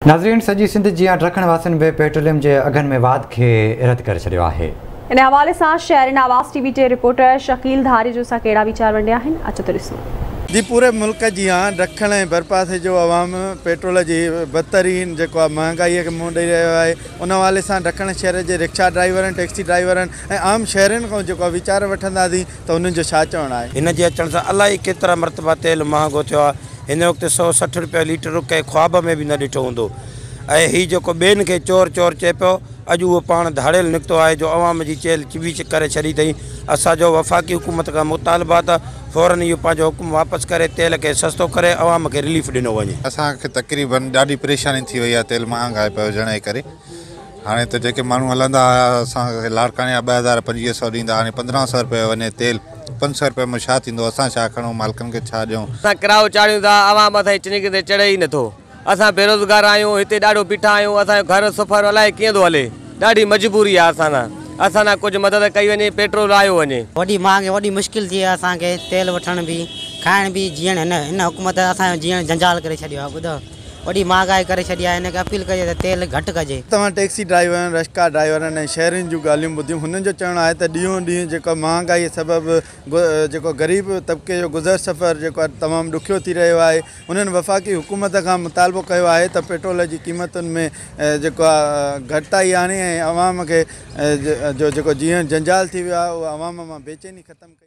नाज़रीन, सॼी सिंध जियां ॾखण वासियुनि में पेट्रोलियम जे अघनि में वाध खे रद्द करे छॾियो आहे। इन हवाले सां शहरिन आवाज़ टीवी जे रिपोर्टर शकील धारी जो सां कहिड़ा वीचार वंडिया आहिनि, अचो त ॾिसूं। जी पूरे मुल्क जी ॾखण ऐं भरपासे जो अवाम पेट्रोल जी बदतरीन जेको आहे महांगाईअ खे मुंहुं ॾेई रहियो आहे। उन हवाले सां ॾखण शहर जे रिक्शा ड्राइवरनि, टैक्सी ड्राइवरनि ऐं आम शहरनि खां जेको वीचार वठंदासीं त उन्हनि जो छा चवणु आहे। हिन जे अचण सां अलाही केतिरा मरतबा तेल महांगो थियो आहे। हिन वक़्तु 160 रुपया लीटर कंहिं ख्वाब में बि न ॾिठो हूंदो। ऐं हीअ जेको ॿियनि खे चोर चोर चए पियो, अॼु उहो पाण धाड़ियल निकितो आहे जो अवाम जी चेल चिबी करे छॾी अथई। असांजो वफ़ाक़ी हुकूमत खां मुतालबात फ़ौरन इहो पंहिंजो हुकुम वापसि करे तेल खे सस्तो करे अवाम खे रिलीफ ॾिनो वञे। असांखे तक़रीबन ॾाढी परेशानी थी वई आहे तेल महांगा पियो हुजण जे करे। हाणे त जेके माण्हू हलंदा हुआ असांखे लाड़काणे जा 2500 ॾींदा, हाणे 1500 रुपये वञे तेल। 500 रुपये में छा थींदो? असां छा खणूं, मालिकनि खे छा ॾियूं? असां किरायो चाढ़ियूं था, अवाम असांजी चिनिक ते चढ़े ई नथो। असां बेरोज़गार आहियूं, हिते ॾाढो बीठा आहियूं। असांजो घर सफ़र अलाए कीअं थो हले, ॾाढी मजबूरी आहे। असां कुछ मदद कई वञे, पेट्रोल आयो वञे। वॾी महांगी वॾी मुश्किल थी आहे असांखे, तेल वठण बि खाइण बि। जीअण हिन हुकूमत असांजो जीअण जंजाल करे छॾियो आहे। ॿुधो, वॾी महांगाई करे छॾी आहे। हिनखे अपील कजे त तेल घटि कजे। तव्हां टैक्सी ड्राइवरनि, रिक्शा ड्राइवरनि ऐं शहरनि जूं ॻाल्हियूं ॿुधियूं। हुननि जो चवणु आहे त ॾींहों ॾींहुं जेको महांगाई सबबु जेको ग़रीब तबिके जो गुज़र सफ़र जेको आहे तमामु ॾुखियो थी रहियो आहे। उन्हनि वफ़ाक़ी हुकूमत खां मुतालबो कयो आहे त पेट्रोल जी क़ीमतुनि में जेको आहे घटिताई आणे ऐं अवाम खे जेको जीअं जंजाल थी वियो आहे उहो अवाम मां बेचैनी ख़तमु कई।